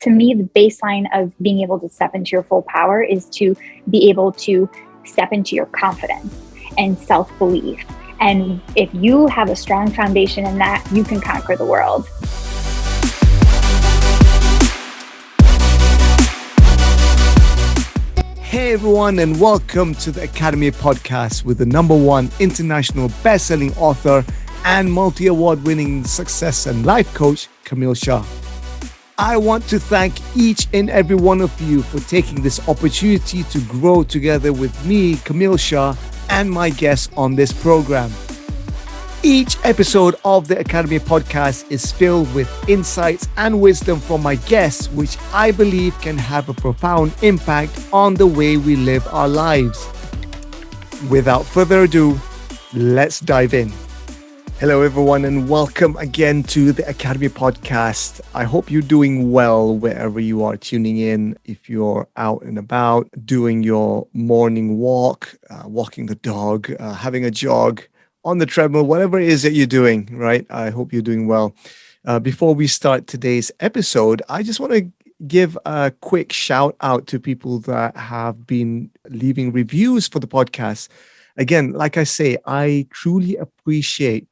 To me, the baseline of being able to step into your full power is to be able to step into your confidence and self-belief. And if you have a strong foundation in that, you can conquer the world. Hey everyone, and welcome to the Academy podcast with the #1 international best-selling author and multi-award winning success and life coach, Kamil Shah. I want to thank each and every one of you for taking this opportunity to grow together with me, Kamil Shah, and my guests on this program. Each episode of the Academy podcast is filled with insights and wisdom from my guests, which I believe can have a profound impact on the way we live our lives. Without further ado, let's dive in. Hello, everyone, and welcome again to the Academy podcast. I hope you're doing well wherever you are tuning in. If you're out and about doing your morning walk, walking the dog, having a jog, on the treadmill, whatever it is that you're doing, right? I hope you're doing well. Before we start today's episode, I just want to give a quick shout out to people that have been leaving reviews for the podcast. Again, like I say, I truly appreciate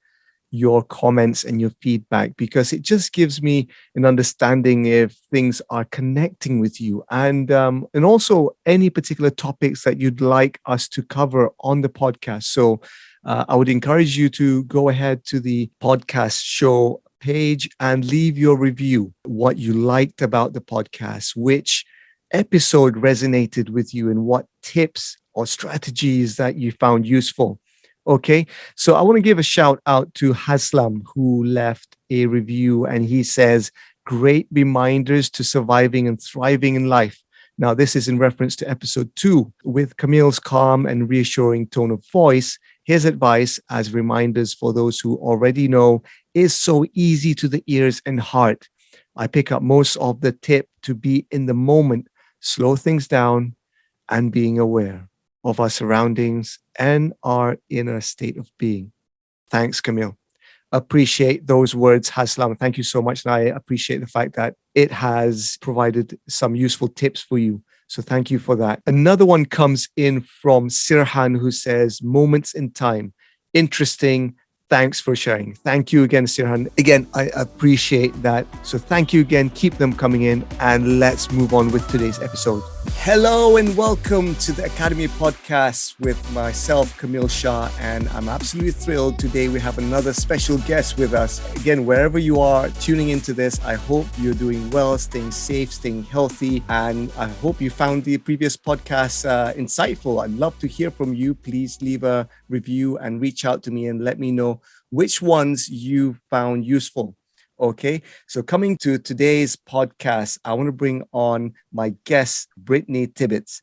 your comments and your feedback because it just gives me an understanding if things are connecting with you and also any particular topics that you'd like us to cover on the podcast. So I would encourage you to go ahead to the podcast show page and leave your review, what you liked about the podcast, which episode resonated with you, and what tips or strategies that you found useful. Okay, so I want to give a shout out to Haslam, who left a review, and he says, "Great reminders to surviving and thriving in life." Now, this is in reference to episode 2 with Camille's calm and reassuring tone of voice. His advice as reminders for those who already know is so easy to the ears and heart. I pick up most of the tip to be in the moment, slow things down, and being aware of our surroundings and our inner state of being. Thanks, Camille. Appreciate those words, Haslam. Thank you so much. And I appreciate the fact that it has provided some useful tips for you. So thank you for that. Another one comes in from Sirhan, who says, "Moments in time. Interesting. Thanks for sharing." Thank you again, Sirhan. Again, I appreciate that. So thank you again. Keep them coming in, and let's move on with today's episode. Hello and welcome to the Academy podcast with myself, Kamil Shah, and I'm absolutely thrilled. Today we have another special guest with us. Again, wherever you are tuning into this, I hope you're doing well, staying safe, staying healthy, and I hope you found the previous podcast insightful. I'd love to hear from you. Please leave a review and reach out to me and let me know which ones you found useful. Okay, so coming to today's podcast, I want to bring on my guest, Britany Tibbitts.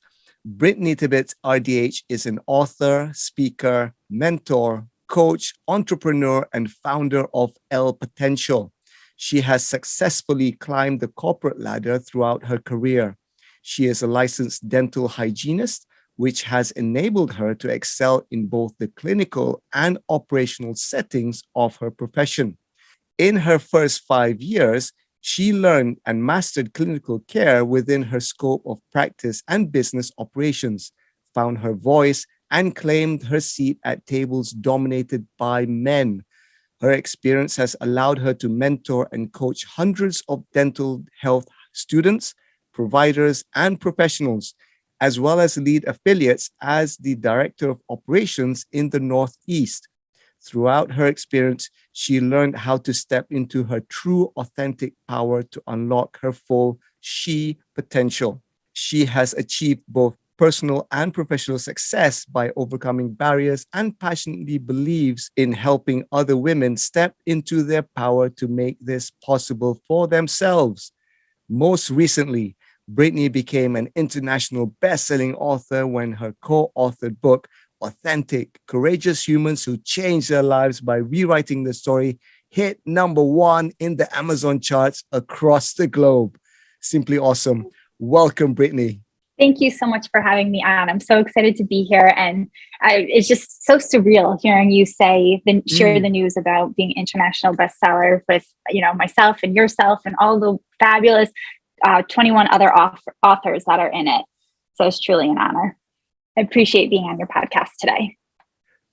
Britany Tibbitts, RDH, is an author, speaker, mentor, coach, entrepreneur, and founder of L Potential. She has successfully climbed the corporate ladder throughout her career. She is a licensed dental hygienist, which has enabled her to excel in both the clinical and operational settings of her profession. In her first 5 years, she learned and mastered clinical care within her scope of practice and business operations, found her voice, and claimed her seat at tables dominated by men. Her experience has allowed her to mentor and coach hundreds of dental health students, providers, and professionals, as well as lead affiliates as the Director of Operations in the Northeast. Throughout her experience, she learned how to step into her true, authentic power to unlock her full she potential. She has achieved both personal and professional success by overcoming barriers and passionately believes in helping other women step into their power to make this possible for themselves. Most recently, Brittany became an international best-selling author when her co-authored book, Authentic, Courageous Humans Who Change Their Lives by Rewriting the Story, hit #1 in the Amazon charts across the globe. Simply awesome. Welcome, Brittany. Thank you so much for having me on. I'm so excited to be here. And it's just so surreal hearing you share the news about being international bestseller with, myself and yourself and all the fabulous 21 other authors that are in it. So it's truly an honor. I appreciate being on your podcast today.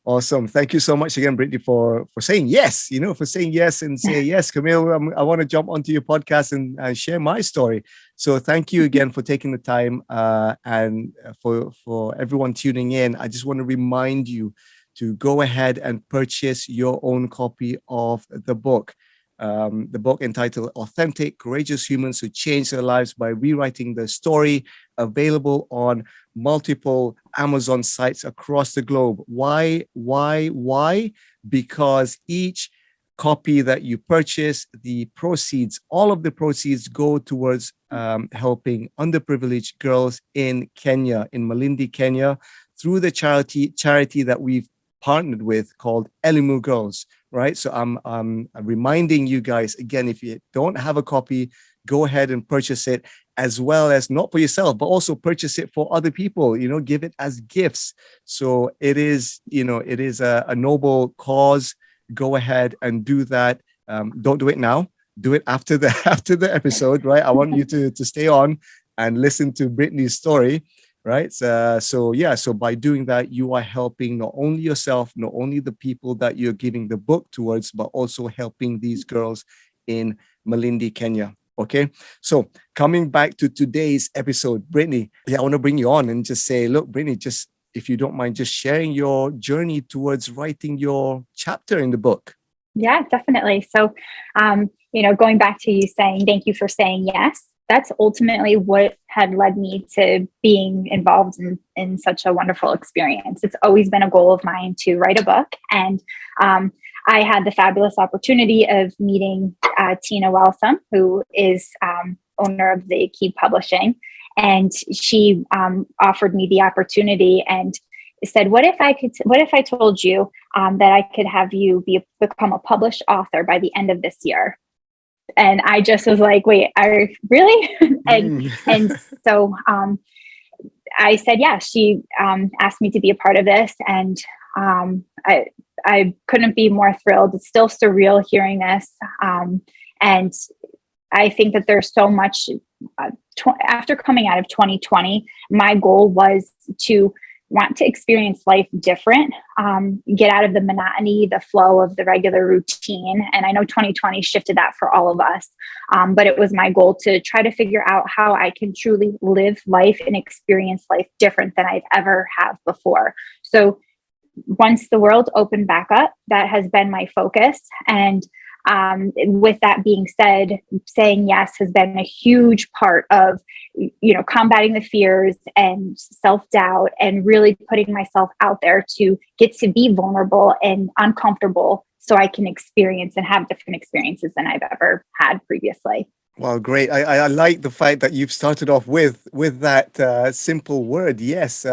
Awesome. Thank you so much again, Brittany, for saying yes, for saying yes and say, yes, Kamil, I want to jump onto your podcast and share my story. So thank you again for taking the time, and for everyone tuning in. I just want to remind you to go ahead and purchase your own copy of the book entitled Authentic, Courageous Humans Who Change Their Lives by Rewriting Their Story, available on multiple Amazon sites across the globe. Why? Because each copy that you purchase, all of the proceeds go towards helping underprivileged girls in Kenya, in Malindi, Kenya, through the charity that we've partnered with called Elimu Girls, right? So I'm reminding you guys again, if you don't have a copy, go ahead and purchase it, as well as not for yourself, but also purchase it for other people, give it as gifts. So it is a noble cause. Go ahead and do that. Don't do it now. Do it after the episode, right? I want you to stay on and listen to Brittany's story, right? So by doing that, you are helping not only yourself, not only the people that you're giving the book towards, but also helping these girls in Malindi, Kenya. Okay, so coming back to today's episode, Brittany, I want to bring you on and just say, look, Brittany, just if you don't mind, just sharing your journey towards writing your chapter in the book. Yeah, definitely. So, going back to you saying, thank you for saying yes. That's ultimately what had led me to being involved in such a wonderful experience. It's always been a goal of mine to write a book. And I had the fabulous opportunity of meeting Tina Wellsome, who is owner of the Key Publishing. And she offered me the opportunity and said, what if I told you that I could have you become a published author by the end of this year? And I just was like, wait, really? and so I said, yeah. She asked me to be a part of this, and I couldn't be more thrilled. It's still surreal hearing this, and I think that there's so much. After coming out of 2020, my goal was to want to experience life different, get out of the monotony, the flow of the regular routine. And I know 2020 shifted that for all of us. But it was my goal to try to figure out how I can truly live life and experience life different than I've ever have before. So once the world opened back up, that has been my focus. And with that being said, saying yes has been a huge part of, combating the fears and self-doubt and really putting myself out there to get to be vulnerable and uncomfortable so I can experience and have different experiences than I've ever had previously. Well, great. I like the fact that you've started off with that simple word, yes.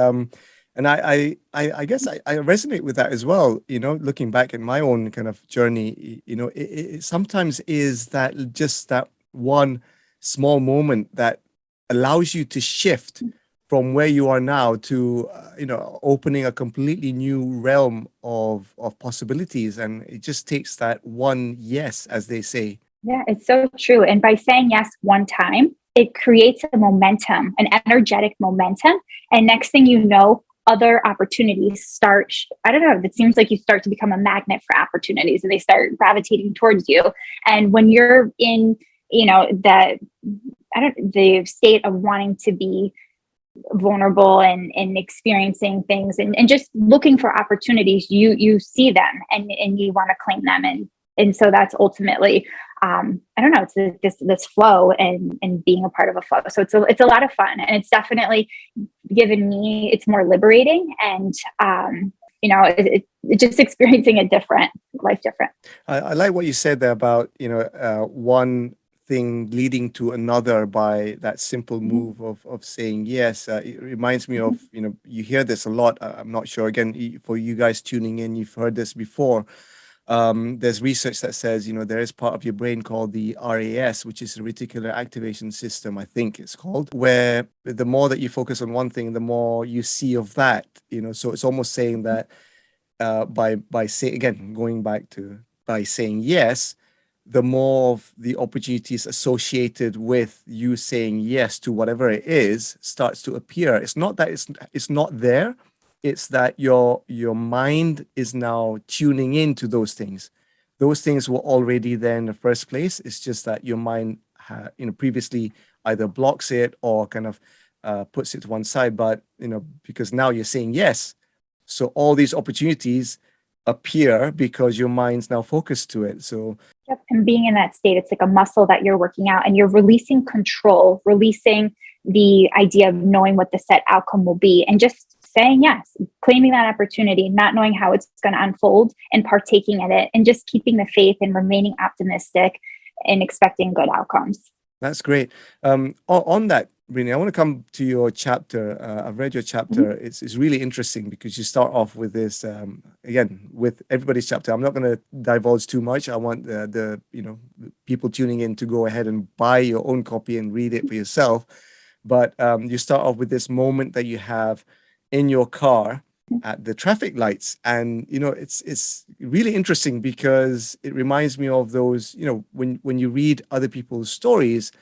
And I guess I resonate with that as well. Looking back at my own kind of journey, it sometimes is that just that one small moment that allows you to shift from where you are now to, opening a completely new realm of possibilities. And it just takes that one yes, as they say. Yeah, it's so true. And by saying yes one time, it creates a momentum, an energetic momentum. And next thing you know, other opportunities start, it seems like you start to become a magnet for opportunities and they start gravitating towards you. And when you're in, the state of wanting to be vulnerable and experiencing things and just looking for opportunities, you see them and you want to claim them. And so that's ultimately, it's this flow and being a part of a flow. So it's a lot of fun, and it's definitely given me, it's more liberating and, just experiencing life different. I like what you said there about, one thing leading to another by that simple move of saying yes. It reminds me of, you hear this a lot. I'm not sure, again, for you guys tuning in, you've heard this before. There's research that says, there is part of your brain called the RAS, which is the reticular activation system, I think it's called, where the more that you focus on one thing, the more you see of that, so it's almost saying that by saying, again, going back to by saying yes, the more of the opportunities associated with you saying yes to whatever it is starts to appear. It's not that it's not there. It's that your mind is now tuning into those things. Those things were already there in the first place. It's just that your mind, previously either blocks it or kind of puts it to one side. But because now you're saying yes, so all these opportunities appear because your mind's now focused to it. So yep. And being in that state, it's like a muscle that you're working out, and you're releasing control, releasing the idea of knowing what the set outcome will be, and just saying yes, claiming that opportunity, not knowing how it's going to unfold, and partaking in it, and just keeping the faith and remaining optimistic and expecting good outcomes. That's great. On that, Brittany, I want to come to your chapter. I've read your chapter. Mm-hmm. It's really interesting because you start off with this, again, with everybody's chapter. I'm not going to divulge too much. I want the people tuning in to go ahead and buy your own copy and read it for yourself. But you start off with this moment that you have in your car at the traffic lights. And, it's really interesting because it reminds me of those, when you read other people's stories,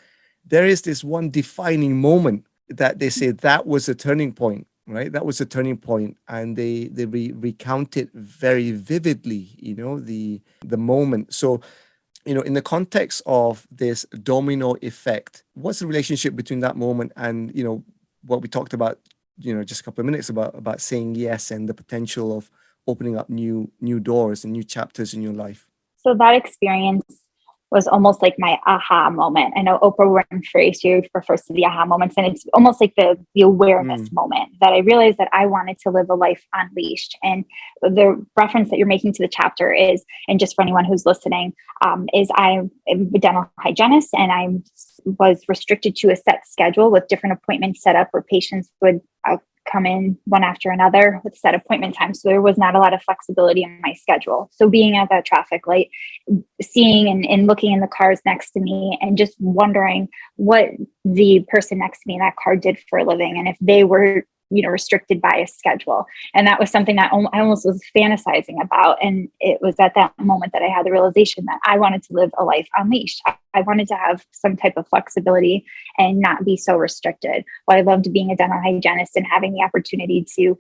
there is this one defining moment that they say that was a turning point, right? That was a turning point. And they recount it very vividly, the moment. So, in the context of this domino effect, what's the relationship between that moment and, what we talked about, just a couple of minutes about saying yes and the potential of opening up new doors and new chapters in your life? So that experience was almost like my aha moment. I know Oprah Winfrey, she refers to the aha moments, and it's almost like the awareness moment that I realized that I wanted to live a life unleashed. And the reference that you're making to the chapter is, and just for anyone who's listening, is I'm a dental hygienist, and I was restricted to a set schedule with different appointments set up where patients would come in one after another with set appointment times. So there was not a lot of flexibility in my schedule. So being at that traffic light, seeing and looking in the cars next to me, and just wondering what the person next to me in that car did for a living, and if they were restricted by a schedule. And that was something that I almost was fantasizing about. And it was at that moment that I had the realization that I wanted to live a life unleashed. I wanted to have some type of flexibility and not be so restricted. While I loved being a dental hygienist and having the opportunity to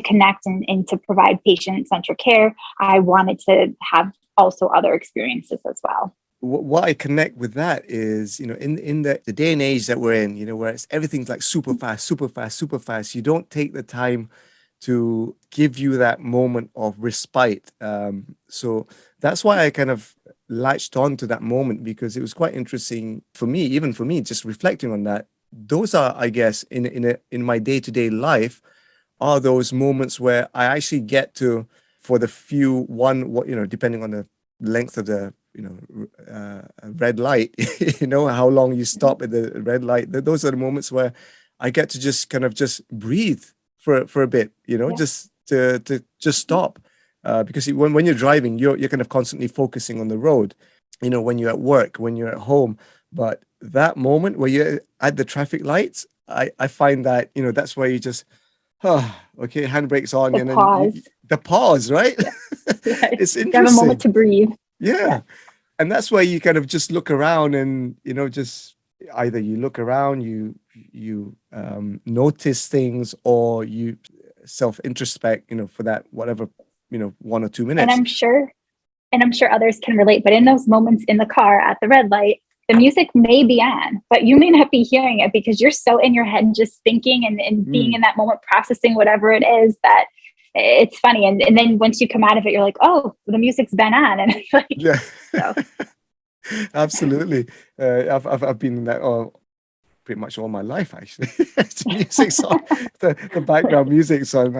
connect and to provide patient-centered care, I wanted to have also other experiences as well. What I connect with that is, in the day and age that we're in, where everything's like super fast, you don't take the time to give you that moment of respite. So that's why I kind of latched on to that moment, because it was quite interesting for me, even for me, just reflecting on that. Those are, I guess, in my day-to-day life, are those moments where I actually get to, for the depending on the length of the red light, how long you stop at the red light. Those are the moments where I get to just kind of just breathe for a bit, just to just stop. Because when you're driving, you're kind of constantly focusing on the road, when you're at work, when you're at home. But that moment where you're at the traffic lights, I find that, that's where you just, okay, handbrakes on. And then the pause, right? Yeah. It's interesting. You have a moment to breathe. Yeah. And that's where you kind of just look around and, just either you look around, you notice things, or you self-introspect, for that, whatever, 1 or 2 minutes. And I'm sure others can relate, but in those moments in the car at the red light, the music may be on, but you may not be hearing it because you're so in your head, just thinking and being in that moment, processing whatever it is, that it's funny. And then once you come out of it, you're like, oh, the music's been on. And it's like, yeah, so. Absolutely. I've been in that pretty much all my life, actually. The music's on, the background music's on.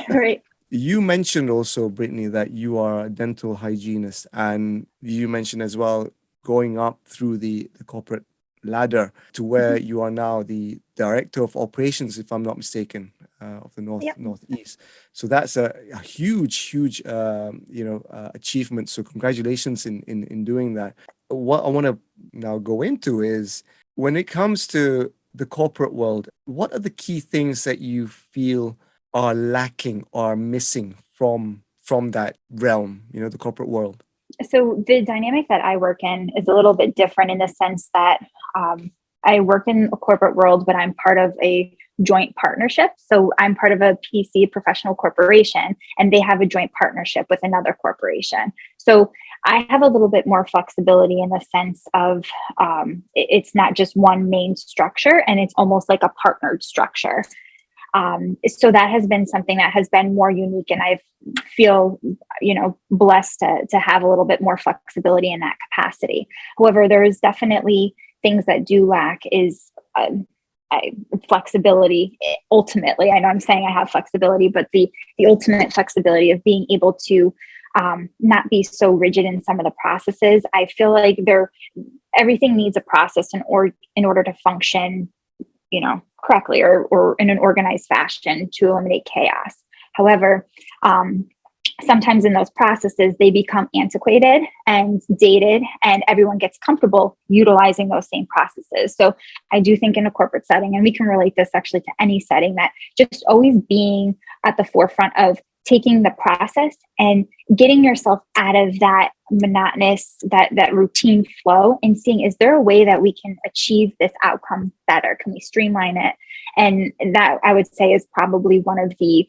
Right. You mentioned also, Brittany, that you are a dental hygienist, and you mentioned as well going up through the corporate ladder to where you are now the director of operations, if I'm not mistaken, of the Northeast. So that's a huge achievement. So congratulations in doing that. What I want to now go into is, when it comes to the corporate world, what are the key things that you feel are lacking or missing from that realm, the corporate world? So the dynamic that I work in is a little bit different in the sense that I work in a corporate world, but I'm part of a joint partnership. So I'm part of a PC professional corporation, and they have a joint partnership with another corporation. So I have a little bit more flexibility in the sense of it's not just one main structure, and it's almost like a partnered structure. So that has been something that has been more unique, and I feel, blessed to have a little bit more flexibility in that capacity. However, there is definitely things that do lack is flexibility. Ultimately, I know I'm saying I have flexibility, but the ultimate flexibility of being able to not be so rigid in some of the processes. I feel like everything needs a process in order to function, correctly or in an organized fashion to eliminate chaos. However, sometimes in those processes, they become antiquated and dated, and everyone gets comfortable utilizing those same processes. So I do think in a corporate setting, and we can relate this actually to any setting, that just always being at the forefront of taking the process and getting yourself out of that monotonous, that routine flow, and seeing, is there a way that we can achieve this outcome better? Can we streamline it? And that, I would say, is probably one of the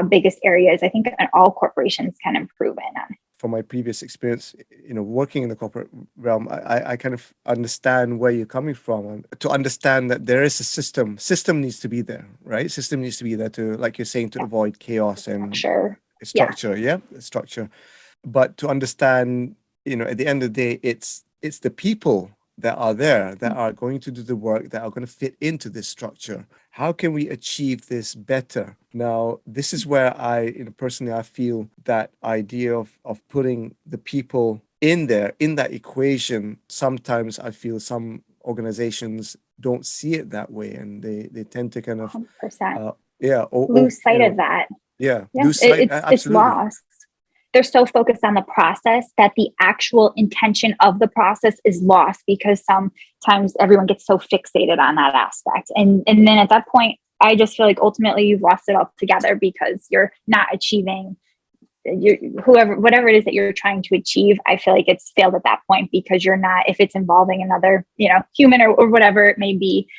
biggest areas I think that all corporations can improve in. From my previous experience, working in the corporate realm, I kind of understand where you're coming from, and to understand that there is a system needs to be there, right? System needs to be there to, like you're saying, to avoid chaos and structure. Yeah, structure. But to understand, at the end of the day, it's the people that are there that are going to do the work, that are going to fit into this structure. How can we achieve this better? Now, this is where personally, I feel that idea of putting the people in there, in that equation. Sometimes I feel some organizations don't see it that way, and they tend to kind of 100%. Lose sight of that. Lose sight. It's lost. They're so focused on the process that the actual intention of the process is lost, because sometimes everyone gets so fixated on that aspect. And then at that point, I just feel like ultimately you've lost it all together, because you're not achieving whatever it is that you're trying to achieve. I feel like it's failed at that point, because you're not, if it's involving another, human or whatever it may be,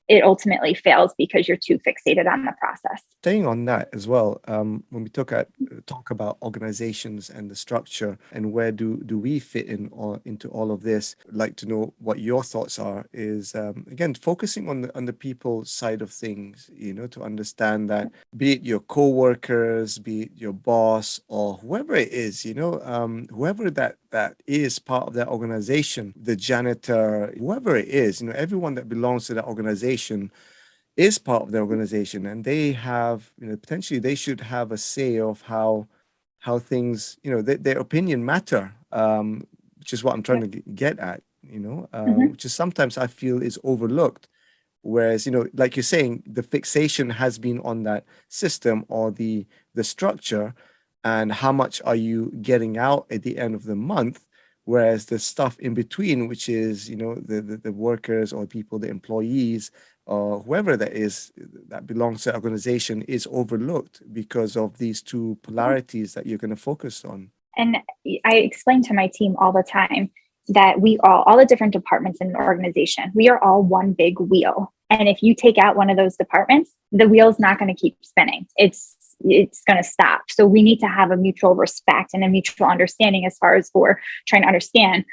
it ultimately fails because you're too fixated on the process. Staying on that as well, when we talk about organizations and the structure and where do we fit into all of this, I'd like to know what your thoughts are. Is again focusing on the people side of things, to understand that, be it your co-workers, be it your boss, or whoever it is, whoever that is part of that organization, the janitor, whoever it is, everyone that belongs to that organization is part of the organization, and they have, potentially they should have a say of how things, their opinion matter, which is what I'm trying to get at, which is sometimes I feel is overlooked. Whereas, like you're saying, the fixation has been on that system or the structure, and how much are you getting out at the end of the month? Whereas the stuff in between, which is, the workers or people, the employees, or whoever that is that belongs to the organization, is overlooked because of these two polarities that you're going to focus on. And I explain to my team all the time that we all the different departments in an organization, we are all one big wheel. And if you take out one of those departments, the wheel's not going to keep spinning. It's going to stop. So we need to have a mutual respect and a mutual understanding as far as for trying to understand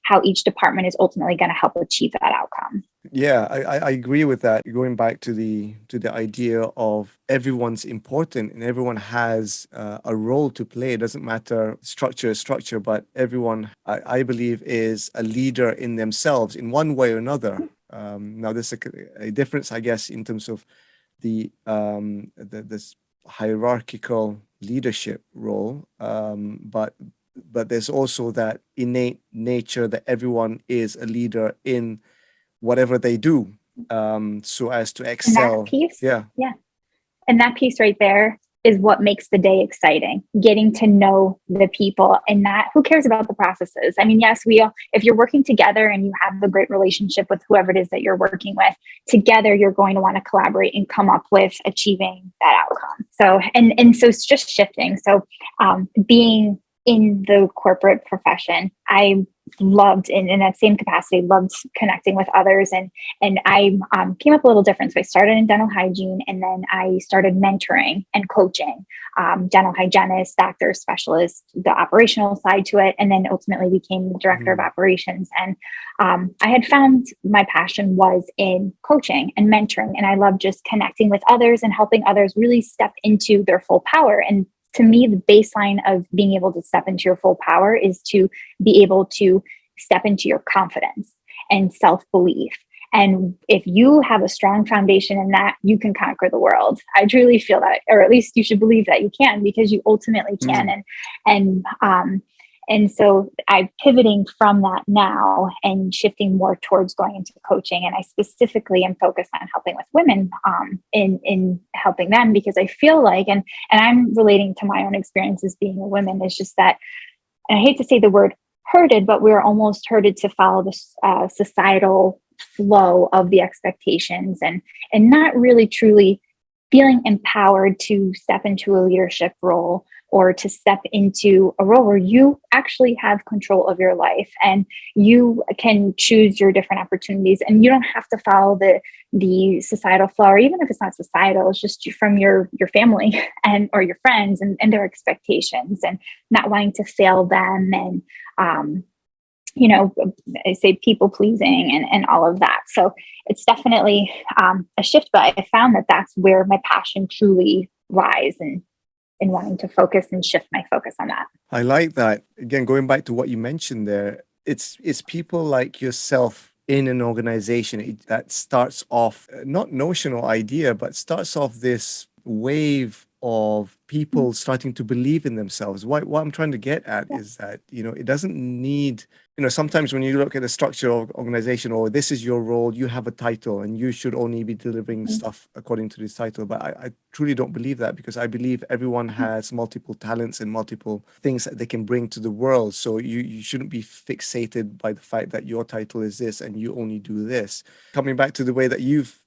how each department is ultimately going to help achieve that outcome. Yeah, I agree with that. Going back to the idea of everyone's important and everyone has a role to play. It doesn't matter, structure is structure, but everyone, I believe, is a leader in themselves in one way or another. Now, there's a difference, I guess, in terms of the this hierarchical leadership role, but there's also that innate nature that everyone is a leader in whatever they do, so as to excel. And that piece, yeah. And that piece right there is what makes the day exciting. Getting to know the people, and that, who cares about the processes? I mean, yes, if you're working together and you have a great relationship with whoever it is that you're working with, together you're going to want to collaborate and come up with achieving that outcome. So, and so it's just shifting. So being in the corporate profession, I loved in that same capacity, loved connecting with others. And I came up a little different. So I started in dental hygiene, and then I started mentoring and coaching dental hygienists, doctors, specialists, the operational side to it. And then ultimately became the director of operations. And I had found my passion was in coaching and mentoring. And I love just connecting with others and helping others really step into their full power. And to me, the baseline of being able to step into your full power is to be able to step into your confidence and self-belief. And if you have a strong foundation in that, you can conquer the world. I truly feel that, or at least you should believe that you can, because you ultimately can. And so I'm pivoting from that now and shifting more towards going into coaching. And I specifically am focused on helping with women in helping them, because I feel like, and I'm relating to my own experiences being a woman, is just that, and I hate to say the word herded, but we're almost herded to follow this societal flow of the expectations, and not really truly feeling empowered to step into a leadership role, or to step into a role where you actually have control of your life and you can choose your different opportunities, and you don't have to follow the societal flow, or even if it's not societal, it's just from your family and or your friends and their expectations, and not wanting to fail them, and I say people pleasing and all of that. So it's definitely a shift, but I found that that's where my passion truly lies, and in wanting to focus and shift my focus on that. I like that. Again, going back to what you mentioned there, it's people like yourself in an organization that starts off, not notional idea, but starts off this wave of people starting to believe in themselves. What I'm trying to get at is that, it doesn't need, sometimes when you look at the structure of organization, or this is your role, you have a title and you should only be delivering stuff according to this title. But I truly don't believe that, because I believe everyone has multiple talents and multiple things that they can bring to the world. So you shouldn't be fixated by the fact that your title is this and you only do this. Coming back to the way that you've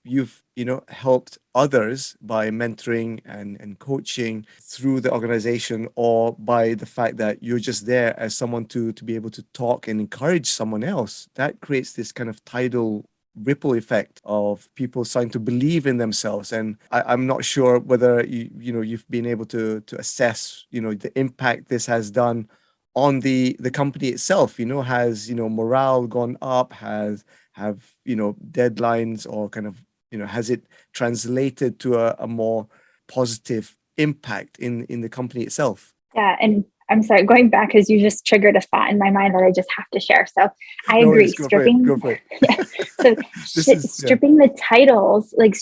helped others by mentoring and coaching through the organization, or by the fact that you're just there as someone to be able to talk and encourage someone else, that creates this kind of tidal ripple effect of people starting to believe in themselves. And I'm not sure whether you've been able to assess the impact this has done on the company itself. Has morale gone up? Have deadlines, or kind of has it translated to a more positive impact in the company itself? Yeah, and I'm sorry, going back, because you just triggered a thought in my mind that I just have to share. So I agree. Go for it. Yeah. So stripping the titles, like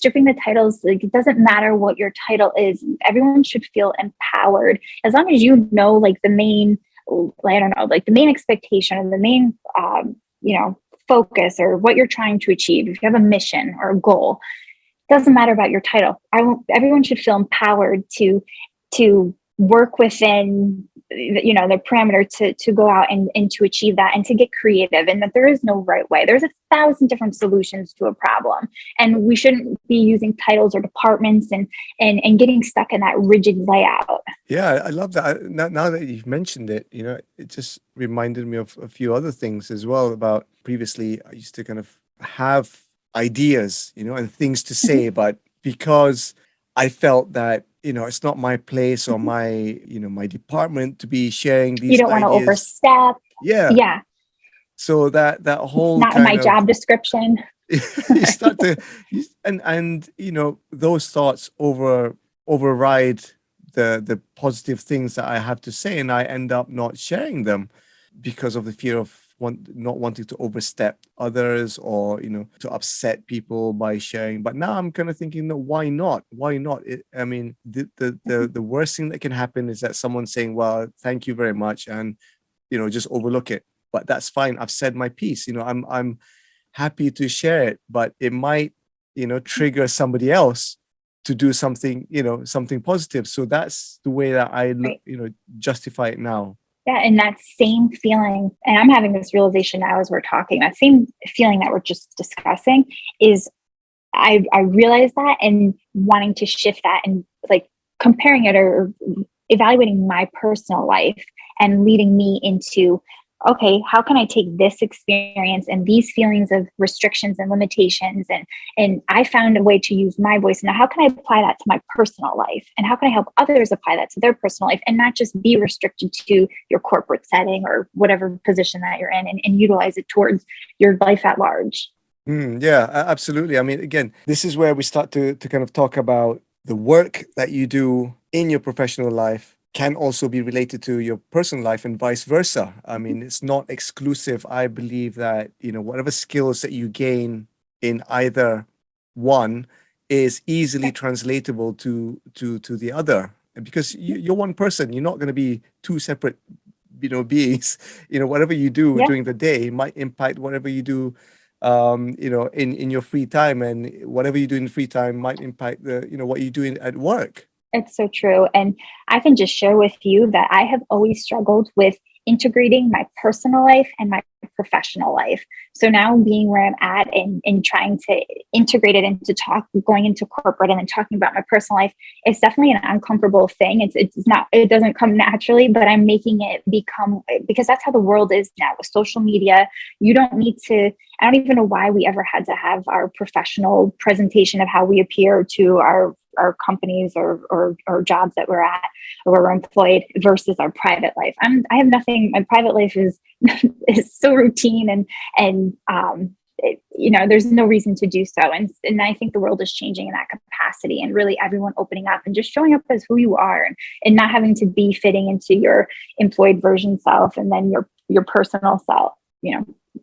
it doesn't matter what your title is. Everyone should feel empowered, as long as like the main, like the main expectation, or the main, focus, or what you're trying to achieve. If you have a mission or a goal, it doesn't matter about your title. Everyone should feel empowered to work within the parameter to go out and to achieve that, and to get creative, and that there is no right way. There's 1,000 different solutions to a problem, and we shouldn't be using titles or departments and getting stuck in that rigid layout. Yeah, I love that. Now that you've mentioned it, it just reminded me of a few other things as well. About previously, I used to kind of have ideas, and things to say, but because I felt that it's not my place or my my department to be sharing these You don't want to overstep. Yeah. So that whole it's not in my job description. You start to and those thoughts override the positive things that I have to say, and I end up not sharing them because of the fear of not wanting to overstep others, or to upset people by sharing. But now I'm kind of thinking, no, why not? I mean, the worst thing that can happen is that someone's saying, well, thank you very much, and just overlook it. But that's fine. I've said my piece. I'm happy to share it, but it might trigger somebody else to do something something positive. So that's the way that I justify it now. Yeah, and that same feeling, and I'm having this realization now as we're talking, that same feeling that we're just discussing is, I realize that, and wanting to shift that, and like comparing it or evaluating my personal life and leading me into, okay, how can I take this experience and these feelings of restrictions and limitations, and I found a way to use my voice. Now, how can I apply that to my personal life? And how can I help others apply that to their personal life and not just be restricted to your corporate setting or whatever position that you're in, and utilize it towards your life at large? Yeah, absolutely. I mean, again, this is where we start to kind of talk about the work that you do in your professional life can also be related to your personal life and vice versa. I mean, it's not exclusive. I believe that, whatever skills that you gain in either one is easily translatable to the other. And because you're one person, you're not going to be two separate, beings. Whatever you do Yeah. during the day might impact whatever you do in your free time, and whatever you do in free time might impact what you do at work. It's so true. And I can just share with you that I have always struggled with integrating my personal life and my professional life. So now being where I'm at and trying to integrate it into going into corporate and then talking about my personal life, it's definitely an uncomfortable thing. It doesn't come naturally, but I'm making it become, because that's how the world is now with social media. You don't need to, I don't even know why we ever had to have our professional presentation of how we appear to our companies or jobs that we're at or where we're employed versus our private life. I have nothing. My private life is so routine and there's no reason to do so. And I think the world is changing in that capacity, and really everyone opening up and just showing up as who you are, and not having to be fitting into your employed version self and then your personal self,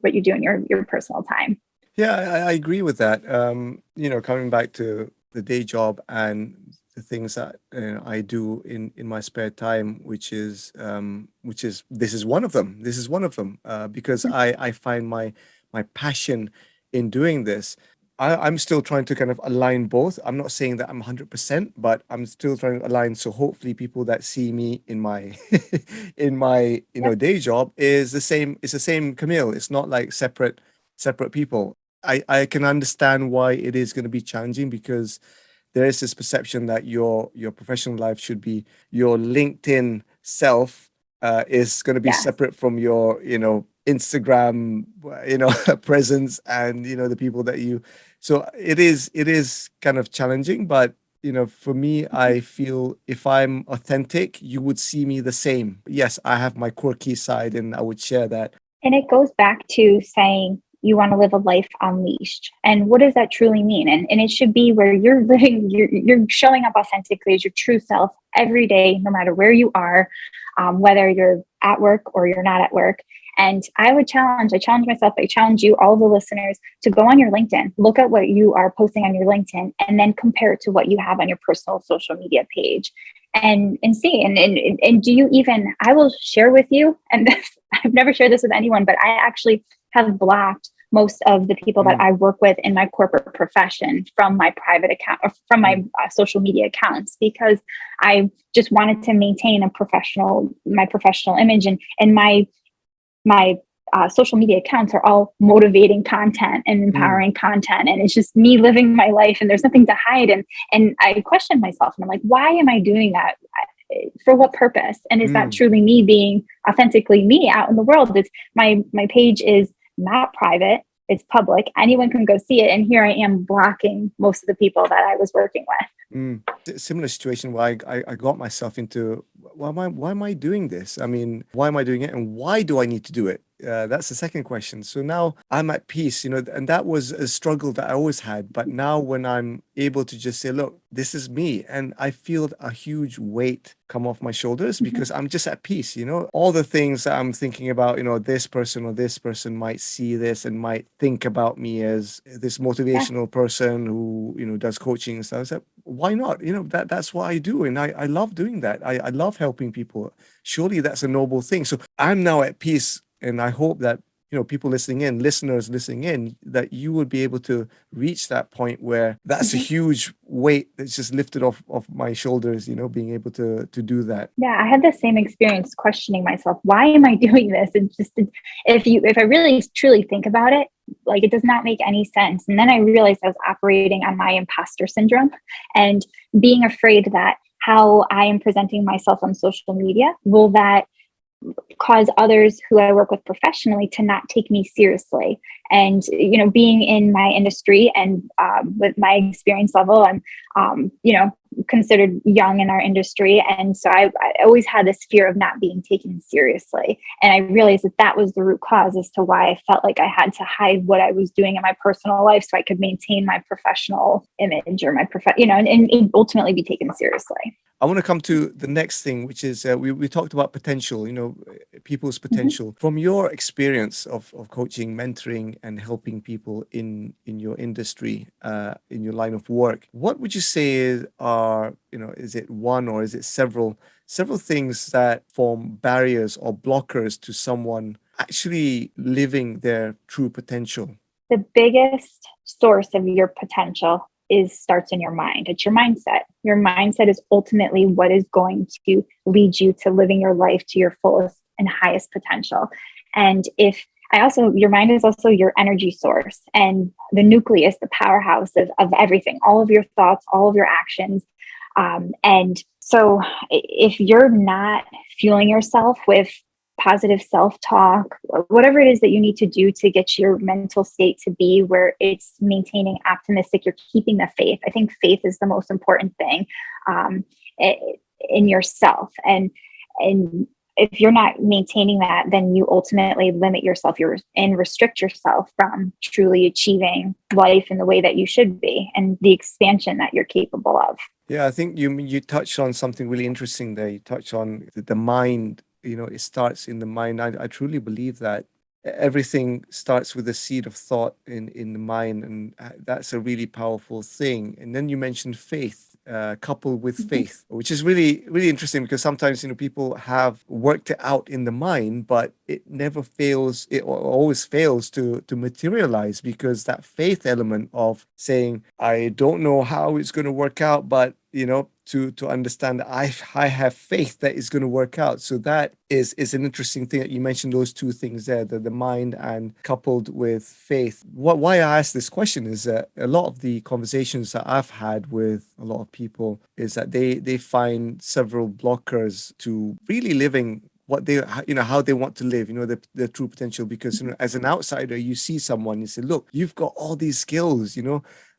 what you do in your personal time. Yeah, I agree with that. Coming back to the day job and the things that I do in my spare time, which is this is one of them. This is one of them because I find my passion in doing this. I'm still trying to kind of align both. I'm not saying that I'm 100%, but I'm still trying to align. So hopefully, people that see me in my in my day job is the same. It's the same Kamil. It's not like separate people. I can understand why it is going to be challenging, because there is this perception that your professional life should be your LinkedIn self is going to be separate from your Instagram presence and the people that you. So it is kind of challenging, but for me, I feel if I'm authentic, you would see me the same. Yes, I have my quirky side, and I would share that. And it goes back to saying you want to live a life unleashed. And what does that truly mean? And it should be where you're living, you're showing up authentically as your true self every day, no matter where you are, whether you're at work or you're not at work. And I challenge myself, I challenge you, all the listeners, to go on your LinkedIn, look at what you are posting on your LinkedIn, and then compare it to what you have on your personal social media page and see. And do you even, I will share with you, and I've never shared this with anyone, but I actually have blocked most of the people that I work with in my corporate profession from my private account or from my social media accounts, because I just wanted to maintain my professional image, and my social media accounts are all motivating content and empowering content. And it's just me living my life, and there's nothing to hide. And I question myself, and I'm like, why am I doing that? For what purpose? And is that truly me being authentically me out in the world? It's my page is not private, it's public. Anyone can go see it. And here I am blocking most of the people that I was working with. Similar situation where I got myself into, why am I doing this? I mean, why am I doing it? And why do I need to do it? That's the second question. So now I'm at peace, and that was a struggle that I always had. But now when I'm able to just say, look, this is me, and I feel a huge weight come off my shoulders because I'm just at peace, all the things that I'm thinking about, this person or this person might see this and might think about me as this motivational person who, does coaching and stuff. I said, why not? That's what I do. And I love doing that. I love helping people. Surely that's a noble thing. So I'm now at peace. And I hope that, people listeners listening in, that you would be able to reach that point where that's a huge weight that's just lifted off my shoulders, being able to do that. Yeah, I had the same experience questioning myself. Why am I doing this? And just if I really truly think about it, like, it does not make any sense. And then I realized I was operating on my imposter syndrome and being afraid that how I am presenting myself on social media, will that cause others who I work with professionally to not take me seriously. And, being in my industry and with my experience level, I'm, considered young in our industry. And so I always had this fear of not being taken seriously. And I realized that was the root cause as to why I felt like I had to hide what I was doing in my personal life so I could maintain my professional image or my and ultimately be taken seriously. I want to come to the next thing, which is we talked about potential, people's potential. Mm-hmm. From your experience of coaching, mentoring, and helping people in your industry, in your line of work, what would you say are, is it one or is it several things that form barriers or blockers to someone actually living their true potential? The biggest source of your potential starts in your mind. It's your mindset. Your mindset is ultimately what is going to lead you to living your life to your fullest and highest potential. And your mind is also your energy source and the nucleus, the powerhouse of everything, all of your thoughts, all of your actions. And so if you're not fueling yourself with positive self-talk, whatever it is that you need to do to get your mental state to be where it's maintaining optimistic, you're keeping the faith. I think faith is the most important thing in yourself. And if you're not maintaining that, then you ultimately limit yourself and restrict yourself from truly achieving life in the way that you should be and the expansion that you're capable of. Yeah, I think you touched on something really interesting there. You touched on the mind. It starts in the mind. I truly believe that everything starts with a seed of thought in the mind, and that's a really powerful thing. And then you mentioned faith, coupled with faith, which is really, really interesting because sometimes, people have worked it out in the mind, but it never fails, it always fails to materialize because that faith element of saying, I don't know how it's going to work out, but to understand that I have faith that it's going to work out. So that is an interesting thing that you mentioned, those two things there, the mind and coupled with faith. Why I ask this question is that a lot of the conversations that I've had with a lot of people is that they find several blockers to really living what they, how they want to live, their true potential. Because, as an outsider, you see someone, you say, look, you've got all these skills,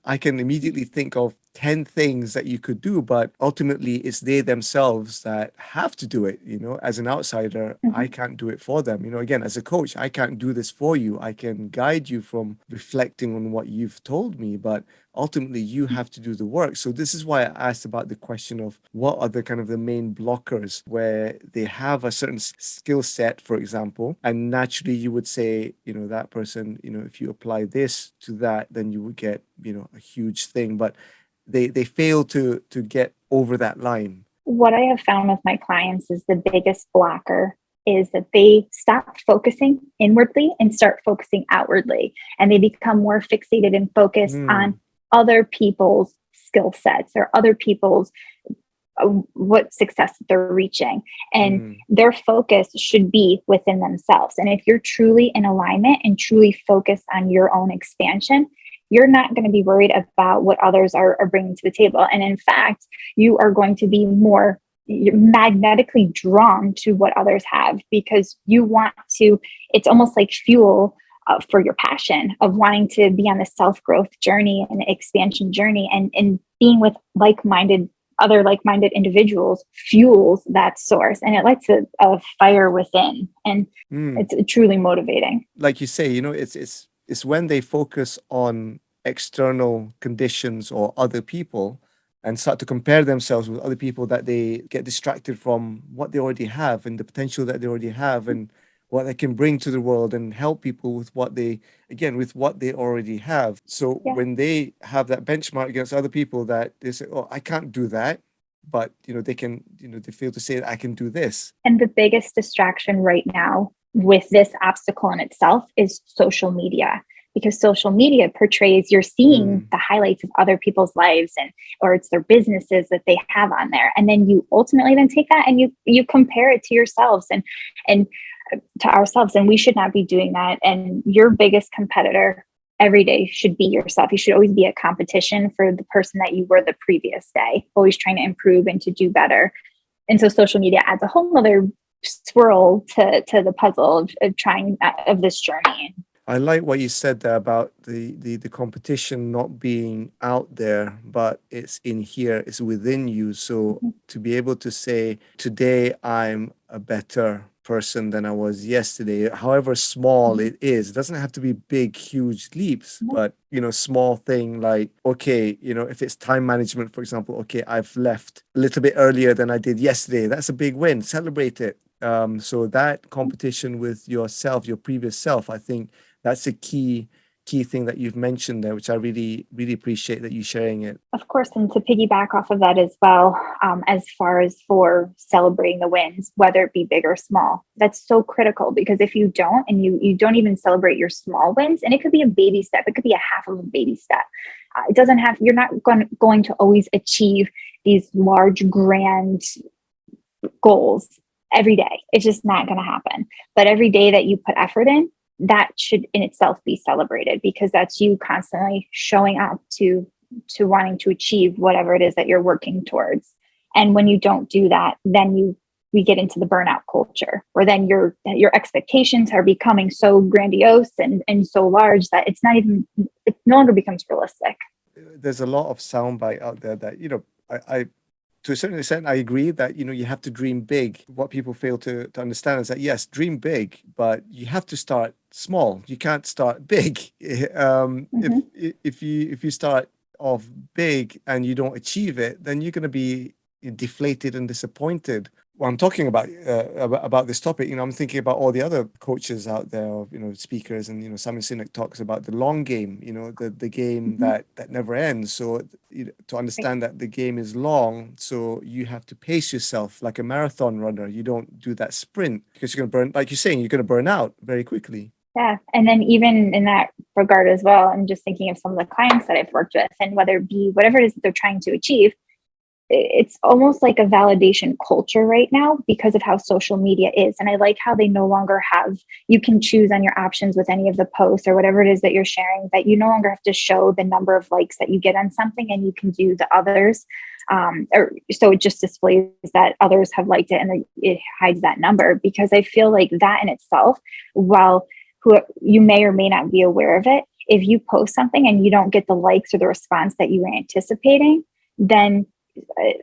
I can immediately think of 10 things that you could do, but ultimately it's they themselves that have to do it. As an outsider, I can't do it for them. Again, as a coach, I can't do this for you. I can guide you from reflecting on what you've told me, but ultimately you have to do the work. So this is why I asked about the question of what are the kind of the main blockers where they have a certain skill set, for example, and naturally you would say, that person, if you apply this to that, then you would get, a huge thing, but they fail to get over that line. What I have found with my clients is the biggest blocker is that they stop focusing inwardly and start focusing outwardly, and they become more fixated and focused on other people's skill sets or other people's what success that they're reaching, and their focus should be within themselves. And if you're truly in alignment and truly focused on your own expansion, you're not going to be worried about what others are bringing to the table. And in fact, you are going to be more magnetically drawn to what others have because you want to, it's almost like fuel for your passion of wanting to be on the self-growth journey and expansion journey, and being with other like-minded individuals fuels that source, and it lights a fire within, and it's truly motivating. Like you say, it's when they focus on external conditions or other people and start to compare themselves with other people that they get distracted from what they already have and the potential that they already have and what they can bring to the world and help people with what they already have. So when they have that benchmark against other people that they say, oh, I can't do that, but they can, they fail to say that I can do this. And the biggest distraction right now with this obstacle in itself is social media, because social media portrays, you're seeing the highlights of other people's lives or it's their businesses that they have on there. And then you ultimately then take that and you compare it to yourselves and to ourselves. And we should not be doing that. And your biggest competitor every day should be yourself. You should always be a competition for the person that you were the previous day, always trying to improve and to do better. And so social media adds a whole other swirl to the puzzle of trying of this journey. I like what you said there about the competition not being out there, but it's in here, it's within you. So to be able to say, today I'm a better person than I was yesterday, however small it is, it doesn't have to be big, huge leaps, but, small thing like, okay, if it's time management, for example, okay, I've left a little bit earlier than I did yesterday. That's a big win. Celebrate it. So that competition with yourself, your previous self, I think that's a key thing that you've mentioned there, which I really, really appreciate that you sharing it. Of course, and to piggyback off of that as well, as far as for celebrating the wins, whether it be big or small, that's so critical, because if you don't, and you don't even celebrate your small wins, and it could be a baby step, it could be a half of a baby step. It doesn't have, you're not going to always achieve these large, grand goals every day. It's just not going to happen. But every day that you put effort in, that should in itself be celebrated, because that's you constantly showing up to wanting to achieve whatever it is that you're working towards. And when you don't do that, then we get into the burnout culture, where then your expectations are becoming so grandiose and so large that it no longer becomes realistic. There's a lot of soundbite out there that, I to a certain extent, I agree that, you have to dream big. What people fail to understand is that, yes, dream big, but you have to start small. You can't start big. If you start off big and you don't achieve it, then you're going to be deflated and disappointed. When I'm talking about this topic, I'm thinking about all the other coaches out there, speakers, and Simon Sinek talks about the long game, the game that never ends. So to understand that the game is long, so you have to pace yourself like a marathon runner. You don't do that sprint, because you're going to burn, like you're saying, you're going to burn out very quickly. Yeah. And then even in that regard as well, I'm just thinking of some of the clients that I've worked with, and whether it be whatever it is that they're trying to achieve, it's almost like a validation culture right now because of how social media is. And I like how they no longer have, you can choose on your options with any of the posts or whatever it is that you're sharing, that you no longer have to show the number of likes that you get on something, and you can do the others. Or so it just displays that others have liked it, and it hides that number, because I feel like that in itself, while you may or may not be aware of it, if you post something and you don't get the likes or the response that you were anticipating, then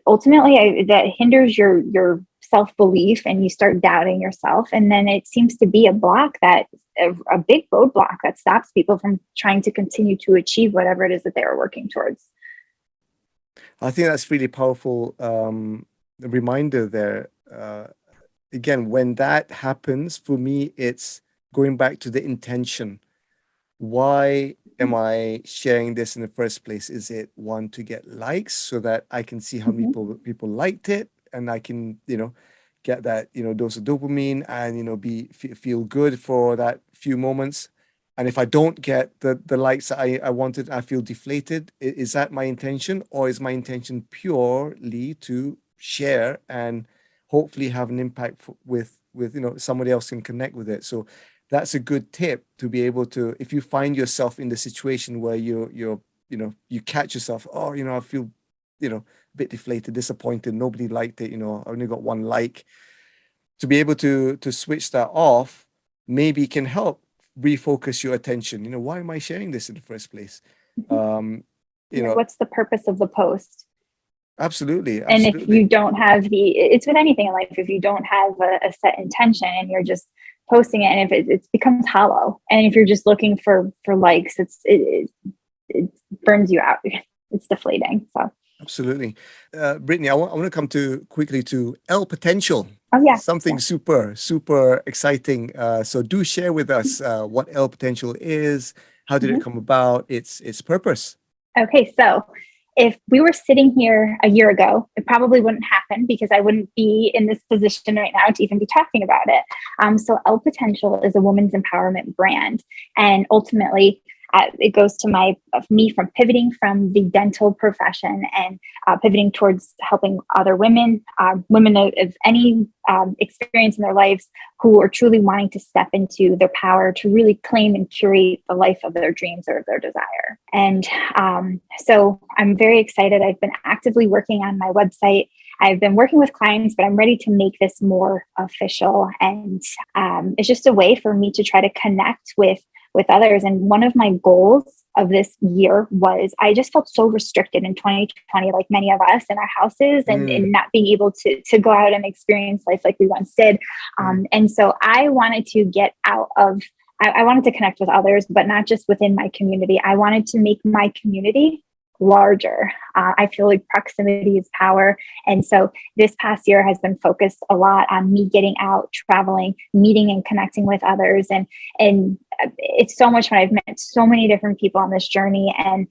ultimately that hinders your self-belief, and you start doubting yourself. And then it seems to be a big roadblock that stops people from trying to continue to achieve whatever it is that they are working towards. I think that's really powerful reminder there. Again, when that happens, for me, it's going back to the intention. Why am I sharing this in the first place? Is it one, to get likes so that I can see how many people liked it, and I can, get that, dose of dopamine and, feel good for that few moments. And if I don't get the likes that I wanted, I feel deflated. Is that my intention, or is my intention purely to share and hopefully have an impact with somebody else can connect with it? So that's a good tip, to be able to, if you find yourself in the situation where you catch yourself, I feel, a bit deflated, disappointed, nobody liked it, I only got one like, to be able to switch that off, maybe can help refocus your attention. Why am I sharing this in the first place? What's the purpose of the post? Absolutely. And if you don't have it's with anything in life, if you don't have a set intention and you're just posting it, and if it becomes hollow, and if you're just looking for likes, it burns you out. It's deflating. So absolutely. Brittany, I want to come quickly to L potential. Oh yeah. Something super, super exciting. So do share with us what L potential is. How did it come about? Its purpose. Okay, so if we were sitting here a year ago, it probably wouldn't happen, because I wouldn't be in this position right now to even be talking about it. So L Potential is a women's empowerment brand. And ultimately, it goes to me from pivoting from the dental profession and pivoting towards helping other women, women of any experience in their lives who are truly wanting to step into their power to really claim and curate the life of their dreams or of their desire. And so I'm very excited. I've been actively working on my website. I've been working with clients, but I'm ready to make this more official. And it's just a way for me to try to connect with others. And one of my goals of this year was I just felt so restricted in 2020, like many of us in our houses, and not being able to go out and experience life like we once did. And so I wanted to get out of, I wanted to connect with others, but not just within my community. I wanted to make my community larger. I feel like proximity is power. And so this past year has been focused a lot on me getting out, traveling, meeting and connecting with others. And it's so much fun. I've met so many different people on this journey. And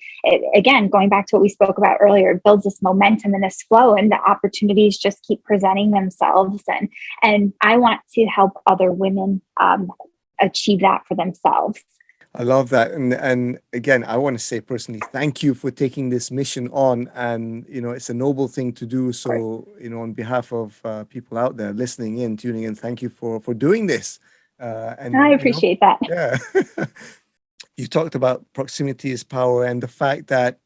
again, going back to what we spoke about earlier, it builds this momentum and this flow, and the opportunities just keep presenting themselves. And I want to help other women achieve that for themselves. I love that. And again, I want to say personally, thank you for taking this mission on. And, it's a noble thing to do. So, on behalf of people out there listening in, tuning in, thank you for doing this. And I appreciate that. Yeah. You talked about proximity is power, and the fact that,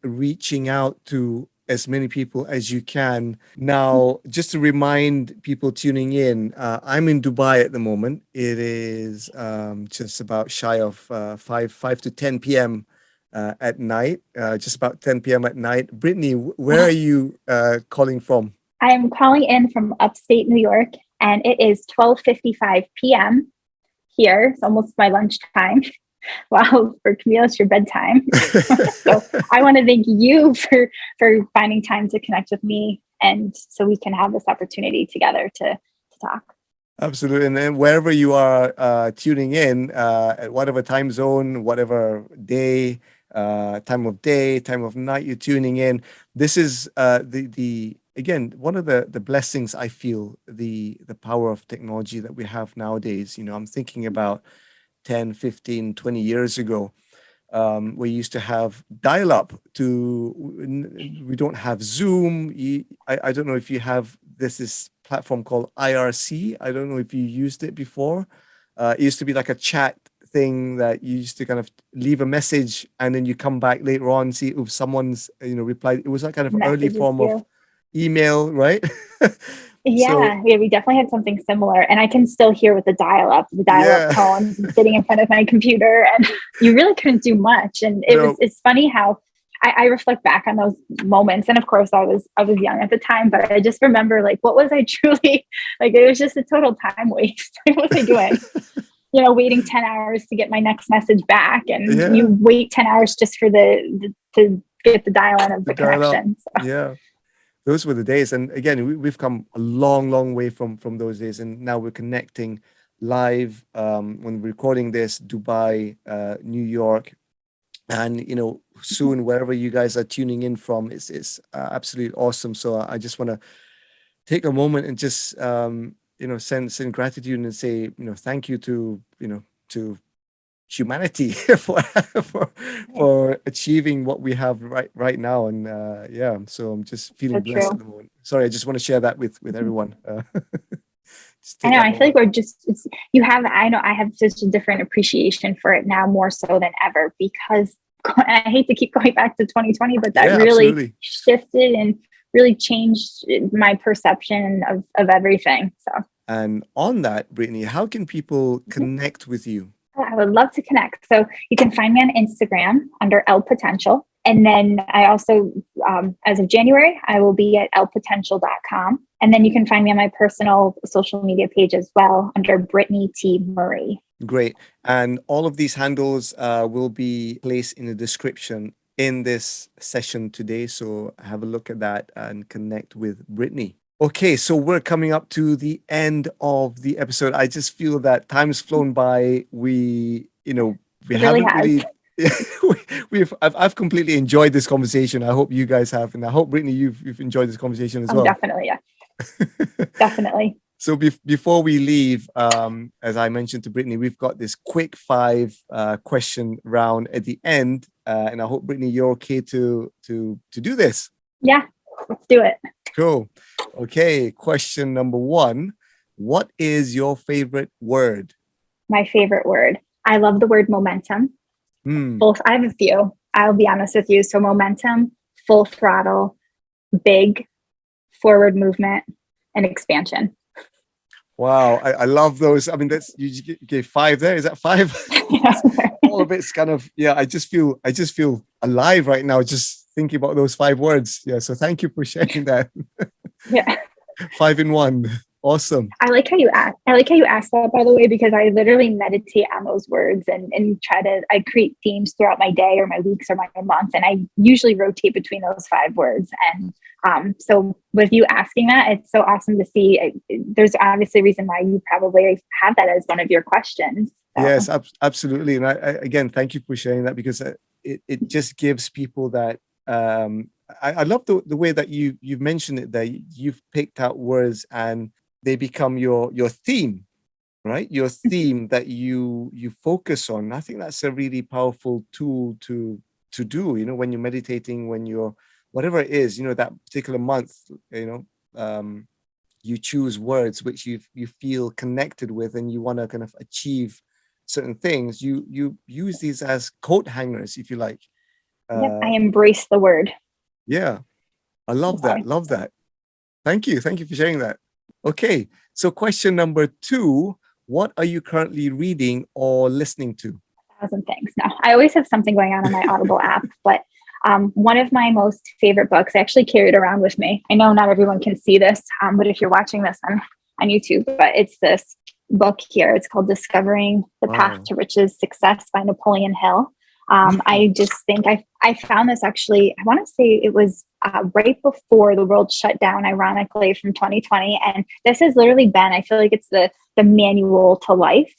reaching out to as many people as you can. Now, just to remind people tuning in, I'm in Dubai at the moment. It is just about shy of 5 to 10 p.m. At night, just about 10 p.m. at night. Brittany, where are you calling from? I am calling in from upstate New York, and it is 12:55 p.m. here. It's almost my lunchtime. Wow, for Kamil, it's your bedtime. So I want to thank you for finding time to connect with me, and so we can have this opportunity together to talk. Absolutely. And then wherever you are tuning in, at whatever time zone, whatever day, time of day, time of night you're tuning in, this is the again, one of the blessings I feel, the power of technology that we have nowadays. I'm thinking about 10, 15, 20 years ago, we used to have dial-up we don't have Zoom. I don't know if you have this platform called IRC. I don't know if you used it before. It used to be like a chat thing that you used to kind of leave a message and then you come back later on, see if someone's, replied. It was like kind of early form of email, right? Yeah, we definitely had something similar, and I can still hear with the dial-up tones and sitting in front of my computer, and you really couldn't do much. And it's funny how I reflect back on those moments. And of course I was young at the time, but I just remember, like, what was I truly like? It was just a total time waste. What was I doing? Waiting 10 hours to get my next message back, and you wait 10 hours just for to get the dial-in of the connection. So. Yeah. Those were the days. And again, we've come a long, long way from those days. And now we're connecting live when we're recording this, Dubai, New York, and, soon wherever you guys are tuning in from, it's absolutely awesome. So I just want to take a moment and just, send gratitude and say, thank you to humanity for achieving what we have right now. And so I'm just feeling blessed at the moment. Sorry, I just want to share that with everyone. I know, I feel like I have just a different appreciation for it now, more so than ever, because I hate to keep going back to 2020, but that really absolutely shifted and really changed my perception of everything. So, and on that, Brittany, how can people connect with you? I would love to connect. So you can find me on Instagram under L Potential. And then I also, as of January, I will be at lpotential.com. And then you can find me on my personal social media page as well under Brittany T. Murray. Great. And all of these handles will be placed in the description in this session today. So have a look at that and connect with Brittany. Okay, so we're coming up to the end of the episode. I just feel that time's flown by. We haven't really I've completely enjoyed this conversation. I hope you guys have, and I hope, Brittany, you've enjoyed this conversation as well. Definitely, yeah. Definitely. So before we leave, as I mentioned to Brittany, we've got this quick five question round at the end, and I hope Brittany, you're okay to do this. Yeah, let's do it. Cool. Okay. Question number one: what is your favorite word? My favorite word. I love the word momentum. I have a few. I'll be honest with you. So momentum, full throttle, big, forward movement, and expansion. Wow, I love those. I mean, that's you gave five there. Is that five? All of it's kind of, yeah. I just feel alive right now just thinking about those five words. Yeah. So thank you for sharing that. Yeah. 5 in 1. Awesome. I like how you ask that, by the way, because I literally meditate on those words and I create themes throughout my day or my weeks or my month. And I usually rotate between those 5 words. And so with you asking that, it's so awesome to see. There's obviously a reason why you probably have that as one of your questions. So. Yes, absolutely. And I again, thank you for sharing that, because it just gives people that, I love the way that you've mentioned it there. You've picked out words and they become your theme, right? Your theme that you focus on. I think that's a really powerful tool to do, when you're meditating, when you're, whatever it is, that particular month, you choose words which you feel connected with and you want to kind of achieve certain things. You use these as coat hangers, if you like. Yep, I embrace the word. Yeah, I love that. Love that. Thank you for sharing that. Okay, so question number 2, what are you currently reading or listening to? 1,000 things. No, I always have something going on my Audible app, but one of my most favorite books, I actually carry it around with me. I know not everyone can see this, but if you're watching this on YouTube, but it's this book here. It's called Discovering the Path to Riches, Success by Napoleon Hill. I just think I found this actually, I want to say it was right before the world shut down, ironically, from 2020. And this has literally been, I feel like it's the manual to life.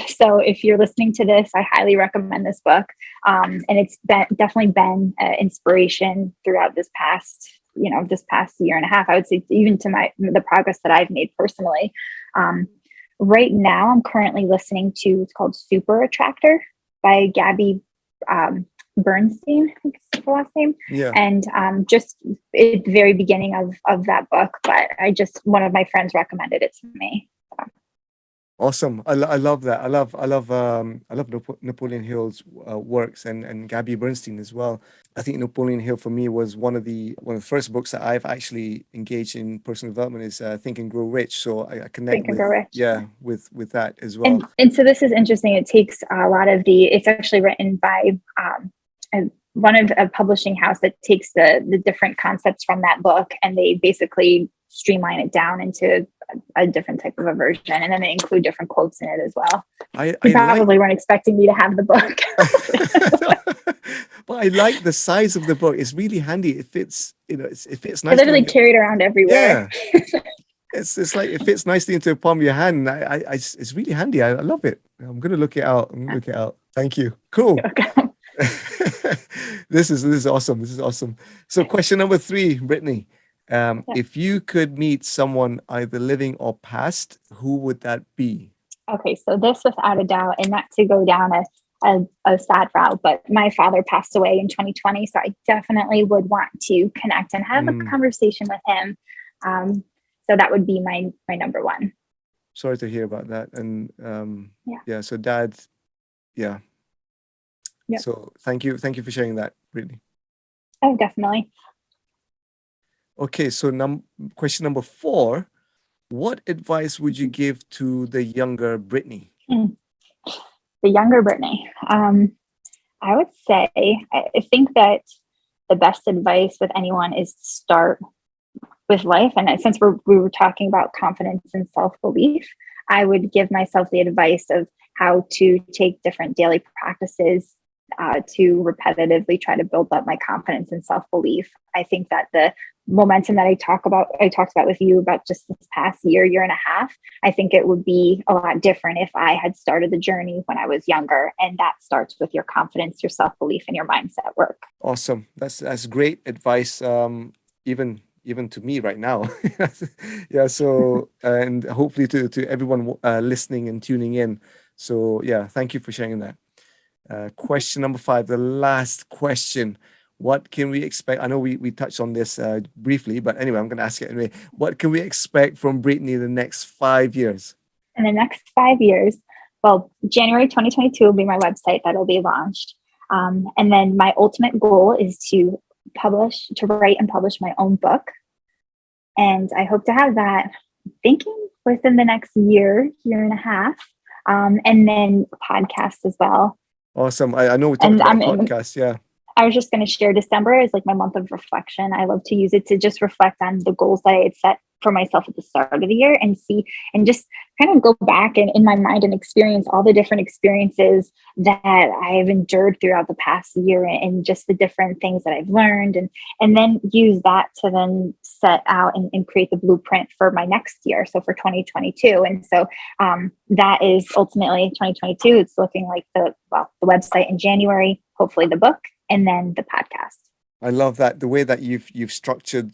So if you're listening to this, I highly recommend this book. And it's definitely been inspiration throughout this past year and a half. I would say even to the progress that I've made personally. Right now, I'm currently listening to, it's called Super Attractor by Gabby Bernstein, I think is the last name. Yeah. And just at the very beginning of that book, but one of my friends recommended it to me. So. Awesome. I love that. I love Napoleon Hill's works and Gabby Bernstein as well. I think Napoleon Hill for me was one of the first books that I've actually engaged in personal development is Think and Grow Rich. So I connect with that as well. And so this is interesting. It takes a lot of it's actually written by one of a publishing house that takes the different concepts from that book and they basically streamline it down into a different type of a version, and then they include different quotes in it as well. You probably weren't expecting me to have the book. But I like the size of the book. It's really handy. It fits, it fits nicely. I literally carry it around everywhere. Yeah. It's like it fits nicely into the palm of your hand. It's really handy. I love it. I'm gonna look it out. Thank you. Cool. This is awesome. This is awesome. So question number 3, Brittany. If you could meet someone either living or past, who would that be? Okay, so this without a doubt, and not to go down a sad route, but my father passed away in 2020, so I definitely would want to connect and have a conversation with him. So that would be my number 1. Sorry to hear about that. And so Dad, yeah. Yep. So thank you for sharing that, Brittany. Oh, definitely. Okay, so question number 4, what advice would you give to the younger Brittany? The younger Brittany. I would say, I think that the best advice with anyone is to start with life. And since we were talking about confidence and self-belief, I would give myself the advice of how to take different daily practices to repetitively try to build up my confidence and self-belief. I think that the momentum that I talked about with you about just this past year and a half, I think it would be a lot different if I had started the journey when I was younger. And that starts with your confidence, your self-belief, and your mindset work. Awesome. That's great advice. Even even to me right now. Yeah. So, and hopefully to everyone listening and tuning in. So yeah, thank you for sharing that. Question number 5, the last question. What can we expect? I know we touched on this briefly, but anyway, I'm going to ask it anyway. What can we expect from Brittany in the next 5 years? In the next 5 years, well, January 2022 will be my website that'll be launched. And then my ultimate goal is to write and publish my own book. And I hope to have that, thinking within the next year and a half. And then podcasts as well. Awesome. I know we talked about podcasts. Yeah. I was just going to share December is like my month of reflection. I love to use it to just reflect on the goals that I had set for myself at the start of the year and just kind of go back and in my mind and experience all the different experiences that I've endured throughout the past year and just the different things that I've learned and then use that to then set out and create the blueprint for my next year. So for 2022. And so that is ultimately 2022. It's looking like the website in January, hopefully the book, and then the podcast. I love that, the way that you've structured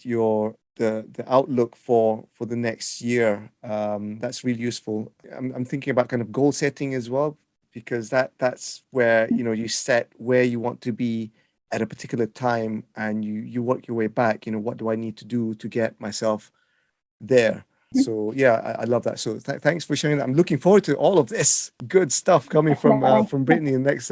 the outlook for the next year. That's really useful. I'm thinking about kind of goal setting as well, because that's where you set where you want to be at a particular time, and you work your way back. What do I need to do to get myself there? So yeah, I love that. So thanks for sharing that. I'm looking forward to all of this good stuff coming from Brittany in the next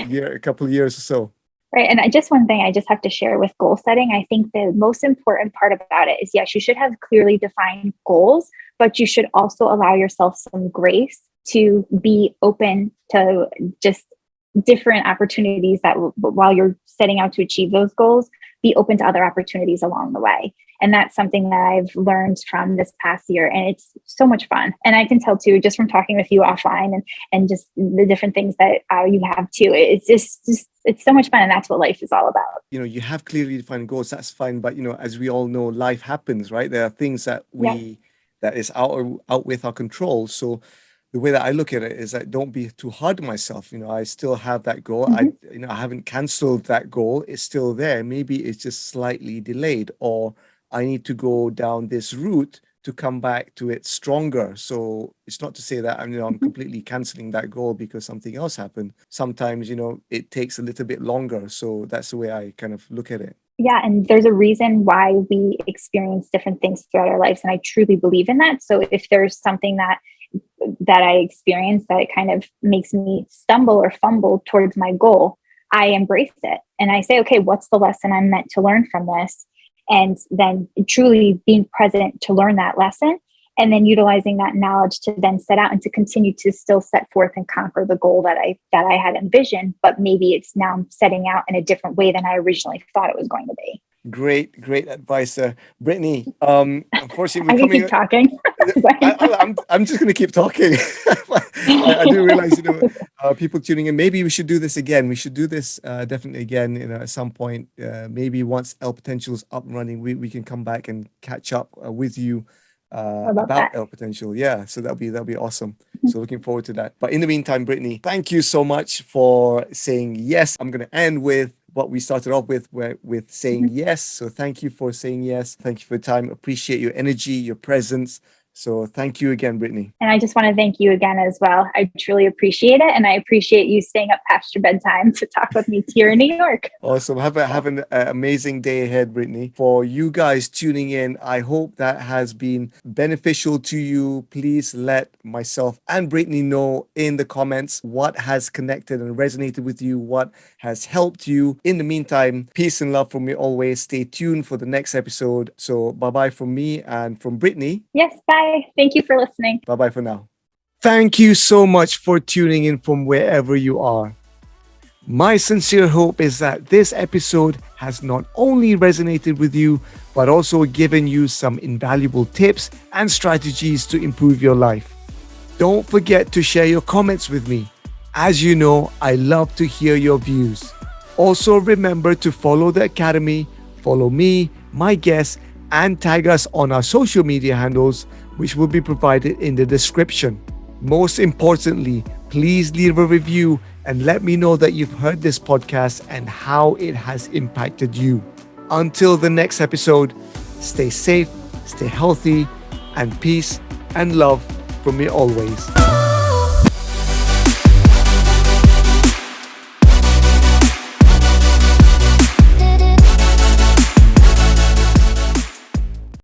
year, a couple of years or so. Right. And one thing I just have to share with goal setting, I think the most important part about it is, yes, you should have clearly defined goals, but you should also allow yourself some grace to be open to just different opportunities that while you're setting out to achieve those goals, be open to other opportunities along the way. And that's something that I've learned from this past year. And it's so much fun. And I can tell too, just from talking with you offline and just the different things that you have too, it's just it's so much fun. And that's what life is all about. You have clearly defined goals. That's fine. But, as we all know, life happens, right? There are things that that is out with our control. So the way that I look at it is that don't be too hard on myself. I still have that goal. I haven't canceled that goal. It's still there. Maybe it's just slightly delayed, or I need to go down this route to come back to it stronger. So it's not to say that I'm completely canceling that goal because something else happened. Sometimes, it takes a little bit longer. So that's the way I kind of look at it. Yeah. And there's a reason why we experience different things throughout our lives. And I truly believe in that. So if there's something that I experience that it kind of makes me stumble or fumble towards my goal, I embrace it. And I say, okay, what's the lesson I'm meant to learn from this? And then truly being present to learn that lesson, and then utilizing that knowledge to then set out and to continue to still set forth and conquer the goal that I had envisioned, but maybe it's now setting out in a different way than I originally thought it was going to be. Great Advice, Brittany. Unfortunately, I can keep talking. I'm just going to keep talking. I do realize, people tuning in. Maybe we should do this again. We should do this definitely again. At some point. Maybe once El Potential is up and running, we can come back and catch up with you about El Potential. Yeah, so that'll be awesome. So looking forward to that. But in the meantime, Brittany, thank you so much for saying yes. I'm going to end with what we started off with saying yes. So thank you for saying yes. Thank you for your time. Appreciate your energy, your presence. So thank you again, Brittany. And I just want to thank you again as well. I truly appreciate it. And I appreciate you staying up past your bedtime to talk with me here in New York. Awesome. Have an amazing day ahead, Brittany. For you guys tuning in, I hope that has been beneficial to you. Please let myself and Brittany know in the comments what has connected and resonated with you, what has helped you. In the meantime, peace and love from me always. Stay tuned for the next episode. So bye-bye from me and from Brittany. Yes, bye. Thank you for listening. Bye-bye for now. Thank you so much for tuning in from wherever you are. My sincere hope is that this episode has not only resonated with you, but also given you some invaluable tips and strategies to improve your life. Don't forget to share your comments with me. As you know, I love to hear your views. Also remember to follow the Academy, follow me, my guests, and tag us on our social media handles, which will be provided in the description. Most importantly, please leave a review and let me know that you've heard this podcast and how it has impacted you. Until the next episode, Stay safe, stay healthy, and peace and love from me always.